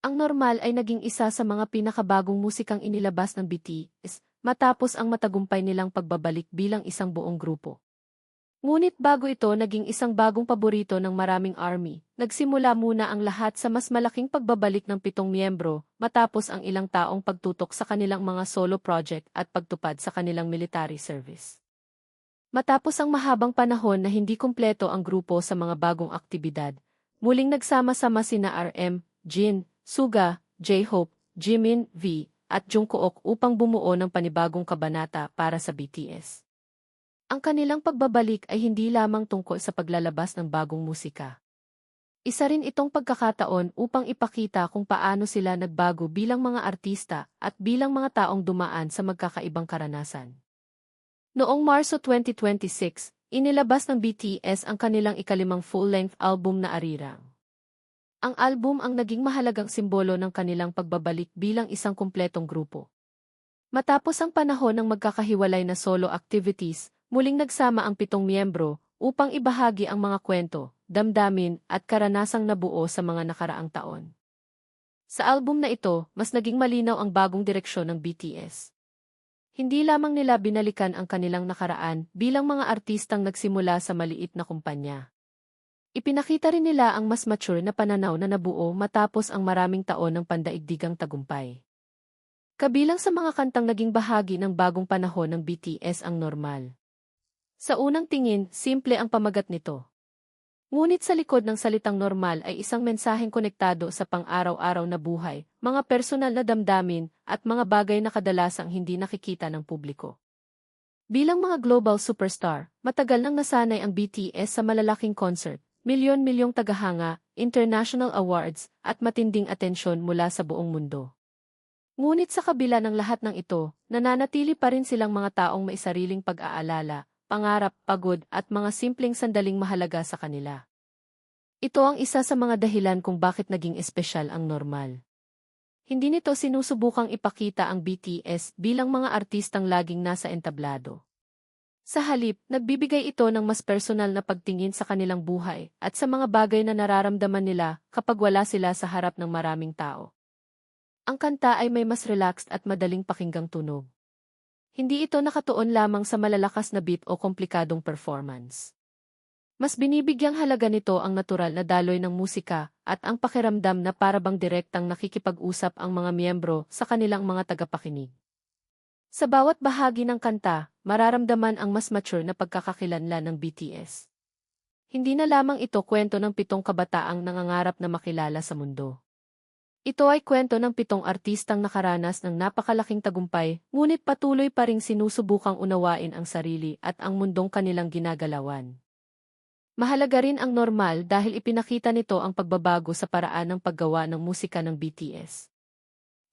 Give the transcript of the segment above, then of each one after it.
Ang normal ay naging isa sa mga pinakabagong musikang inilabas ng BTS, matapos ang matagumpay nilang pagbabalik bilang isang buong grupo. Ngunit bago ito naging isang bagong paborito ng maraming ARMY, nagsimula muna ang lahat sa mas malaking pagbabalik ng 7 miyembro matapos ang ilang taong pagtutok sa kanilang mga solo project at pagtupad sa kanilang military service. Matapos ang mahabang panahon na hindi kumpleto ang grupo sa mga bagong aktibidad, muling nagsama-sama sina RM, Jin, Suga, J-Hope, Jimin, V, at Jungkook upang bumuo ng panibagong kabanata para sa BTS. Ang kanilang pagbabalik ay hindi lamang tungkol sa paglalabas ng bagong musika. Isa rin itong pagkakataon upang ipakita kung paano sila nagbago bilang mga artista at bilang mga taong dumaan sa magkakaibang karanasan. Noong Marso 2026, inilabas ng BTS ang kanilang ikalimang full-length album na Arirang. Ang album ang naging mahalagang simbolo ng kanilang pagbabalik bilang isang kumpletong grupo. Matapos ang panahon ng magkakahiwalay na solo activities, muling nagsama ang 7 miyembro upang ibahagi ang mga kwento, damdamin at karanasang nabuo sa mga nakaraang taon. Sa album na ito, mas naging malinaw ang bagong direksyon ng BTS. Hindi lamang nila binalikan ang kanilang nakaraan bilang mga artistang nagsimula sa maliit na kumpanya. Ipinakita rin nila ang mas mature na pananaw na nabuo matapos ang maraming taon ng pandaigdigang tagumpay. Kabilang sa mga kantang naging bahagi ng bagong panahon ng BTS ang Normal. Sa unang tingin, simple ang pamagat nito. Ngunit sa likod ng salitang normal ay isang mensaheng konektado sa pang-araw-araw na buhay, mga personal na damdamin, at mga bagay na kadalasang hindi nakikita ng publiko. Bilang mga global superstar, matagal nang nasanay ang BTS sa malalaking concert, milyon-milyong tagahanga, international awards, at matinding atensyon mula sa buong mundo. Ngunit sa kabila ng lahat ng ito, nananatili pa rin silang mga taong may sariling pag-aalala, pangarap, pagod, at mga simpleng sandaling mahalaga sa kanila. Ito ang isa sa mga dahilan kung bakit naging espesyal ang Normal. Hindi nito sinusubukang ipakita ang BTS bilang mga artistang laging nasa entablado. Sa halip, nagbibigay ito ng mas personal na pagtingin sa kanilang buhay at sa mga bagay na nararamdaman nila kapag wala sila sa harap ng maraming tao. Ang kanta ay may mas relaxed at madaling pakinggang tunog. Hindi ito nakatuon lamang sa malalakas na beat o komplikadong performance. Mas binibigyang halaga nito ang natural na daloy ng musika at ang pakiramdam na parabang direktang nakikipag-usap ang mga miyembro sa kanilang mga tagapakinig. Sa bawat bahagi ng kanta, mararamdaman ang mas mature na pagkakakilanlan ng BTS. Hindi na lamang ito kwento ng 7 kabataang nangangarap na makilala sa mundo. Ito ay kwento ng 7 artistang nakaranas ng napakalaking tagumpay, ngunit patuloy pa ring sinusubukang unawain ang sarili at ang mundong kanilang ginagalawan. Mahalaga rin ang Normal dahil ipinakita nito ang pagbabago sa paraan ng paggawa ng musika ng BTS.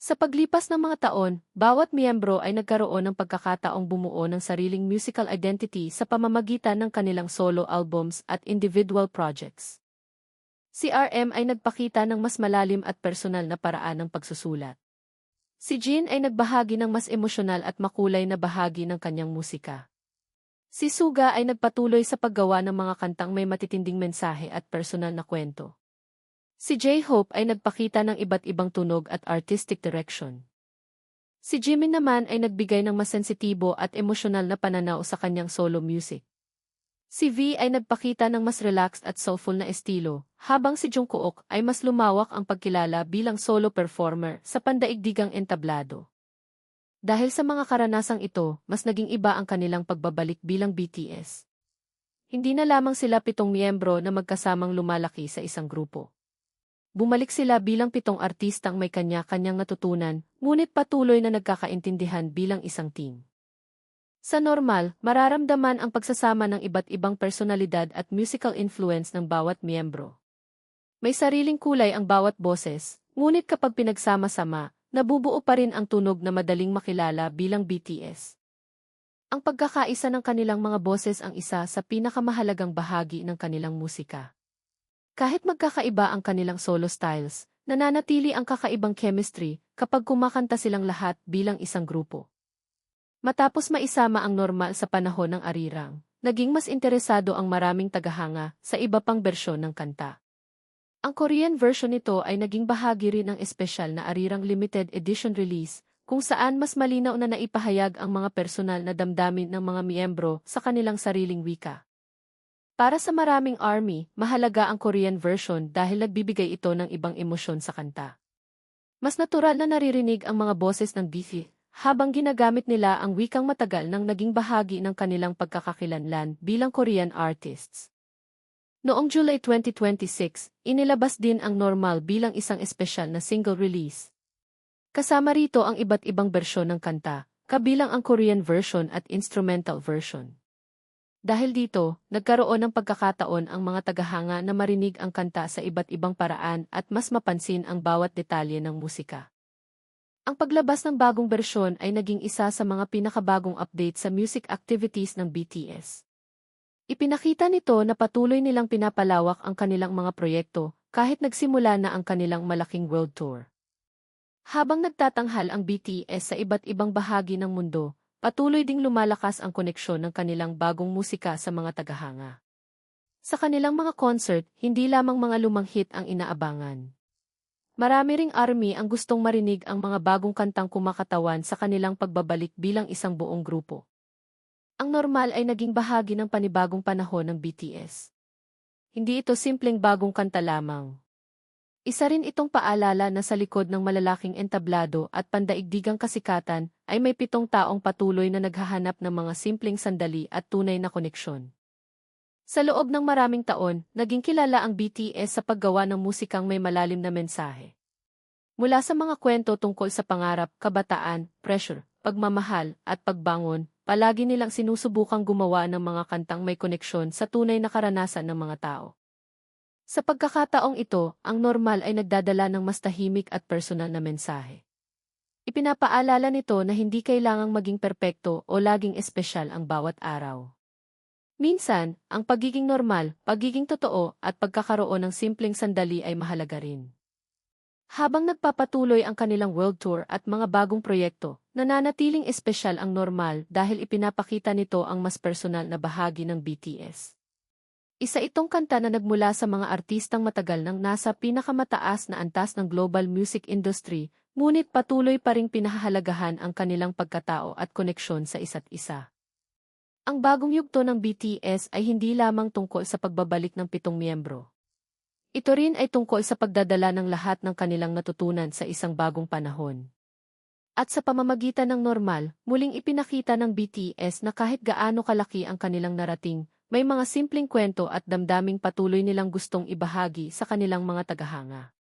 Sa paglipas ng mga taon, bawat miyembro ay nagkaroon ng pagkakataong bumuo ng sariling musical identity sa pamamagitan ng kanilang solo albums at individual projects. Si RM ay nagpakita ng mas malalim at personal na paraan ng pagsusulat. Si Jin ay nagbahagi ng mas emosyonal at makulay na bahagi ng kanyang musika. Si Suga ay nagpatuloy sa paggawa ng mga kantang may matitinding mensahe at personal na kwento. Si J-Hope ay nagpakita ng iba't ibang tunog at artistic direction. Si Jimin naman ay nagbigay ng mas sensitibo at emosyonal na pananaw sa kanyang solo music. Si V ay nagpakita ng mas relaxed at soulful na estilo, habang si Jungkook ay mas lumawak ang pagkilala bilang solo performer sa pandaigdigang entablado. Dahil sa mga karanasang ito, mas naging iba ang kanilang pagbabalik bilang BTS. Hindi na lamang sila 7 miyembro na magkasamang lumalaki sa isang grupo. Bumalik sila bilang 7 artistang may kanya-kanyang natutunan, ngunit patuloy na nagkakaintindihan bilang isang team. Sa Normal, mararamdaman ang pagsasama ng iba't ibang personalidad at musical influence ng bawat miyembro. May sariling kulay ang bawat boses, ngunit kapag pinagsama-sama, nabubuo pa rin ang tunog na madaling makilala bilang BTS. Ang pagkakaisa ng kanilang mga boses ang isa sa pinakamahalagang bahagi ng kanilang musika. Kahit magkakaiba ang kanilang solo styles, nananatili ang kakaibang chemistry kapag kumakanta silang lahat bilang isang grupo. Matapos maisama ang Normal sa panahon ng Arirang, naging mas interesado ang maraming tagahanga sa iba pang bersyon ng kanta. Ang Korean version nito ay naging bahagi rin ng espesyal na arirang limited edition release, kung saan mas malinaw na naipahayag ang mga personal na damdamin ng mga miyembro sa kanilang sariling wika. Para sa maraming ARMY, mahalaga ang Korean version dahil nagbibigay ito ng ibang emosyon sa kanta. Mas natural na naririnig ang mga boses ng BTS habang ginagamit nila ang wikang matagal nang naging bahagi ng kanilang pagkakakilanlan bilang Korean artists. Noong July 2026, inilabas din ang Normal bilang isang espesyal na single release. Kasama rito ang iba't ibang bersyon ng kanta, kabilang ang Korean version at instrumental version. Dahil dito, nagkaroon ng pagkakataon ang mga tagahanga na marinig ang kanta sa iba't ibang paraan at mas mapansin ang bawat detalye ng musika. Ang paglabas ng bagong bersyon ay naging isa sa mga pinakabagong update sa music activities ng BTS. Ipinakita nito na patuloy nilang pinapalawak ang kanilang mga proyekto kahit nagsimula na ang kanilang malaking world tour. Habang nagtatanghal ang BTS sa iba't ibang bahagi ng mundo, patuloy ding lumalakas ang koneksyon ng kanilang bagong musika sa mga tagahanga. Sa kanilang mga concert, hindi lamang mga lumang hit ang inaabangan. Marami ring ARMY ang gustong marinig ang mga bagong kantang kumakatawan sa kanilang pagbabalik bilang isang buong grupo. Ang Normal ay naging bahagi ng panibagong panahon ng BTS. Hindi ito simpleng bagong kanta lamang. Isa rin itong paalala na sa likod ng malalaking entablado at pandaigdigang kasikatan ay may 7 taong patuloy na naghahanap ng mga simpleng sandali at tunay na koneksyon. Sa loob ng maraming taon, naging kilala ang BTS sa paggawa ng musikang may malalim na mensahe. Mula sa mga kwento tungkol sa pangarap, kabataan, pressure, pagmamahal, at pagbangon, palagi nilang sinusubukang gumawa ng mga kantang may koneksyon sa tunay na karanasan ng mga tao. Sa pagkakataong ito, ang Normal ay nagdadala ng mas tahimik at personal na mensahe. Ipinapaalala nito na hindi kailangang maging perpekto o laging espesyal ang bawat araw. Minsan, ang pagiging normal, pagiging totoo, at pagkakaroon ng simpleng sandali ay mahalaga rin. Habang nagpapatuloy ang kanilang world tour at mga bagong proyekto, nananatiling espesyal ang Normal dahil ipinapakita nito ang mas personal na bahagi ng BTS. Isa itong kanta na nagmula sa mga artistang matagal nang nasa pinakamataas na antas ng global music industry, ngunit patuloy pa ring pinahahalagahan ang kanilang pagkatao at koneksyon sa isa't isa. Ang bagong yugto ng BTS ay hindi lamang tungkol sa pagbabalik ng 7 miyembro. Ito rin ay tungkol sa pagdadala ng lahat ng kanilang natutunan sa isang bagong panahon. At sa pamamagitan ng Normal, muling ipinakita ng BTS na kahit gaano kalaki ang kanilang narating, may mga simpleng kwento at damdaming patuloy nilang gustong ibahagi sa kanilang mga tagahanga.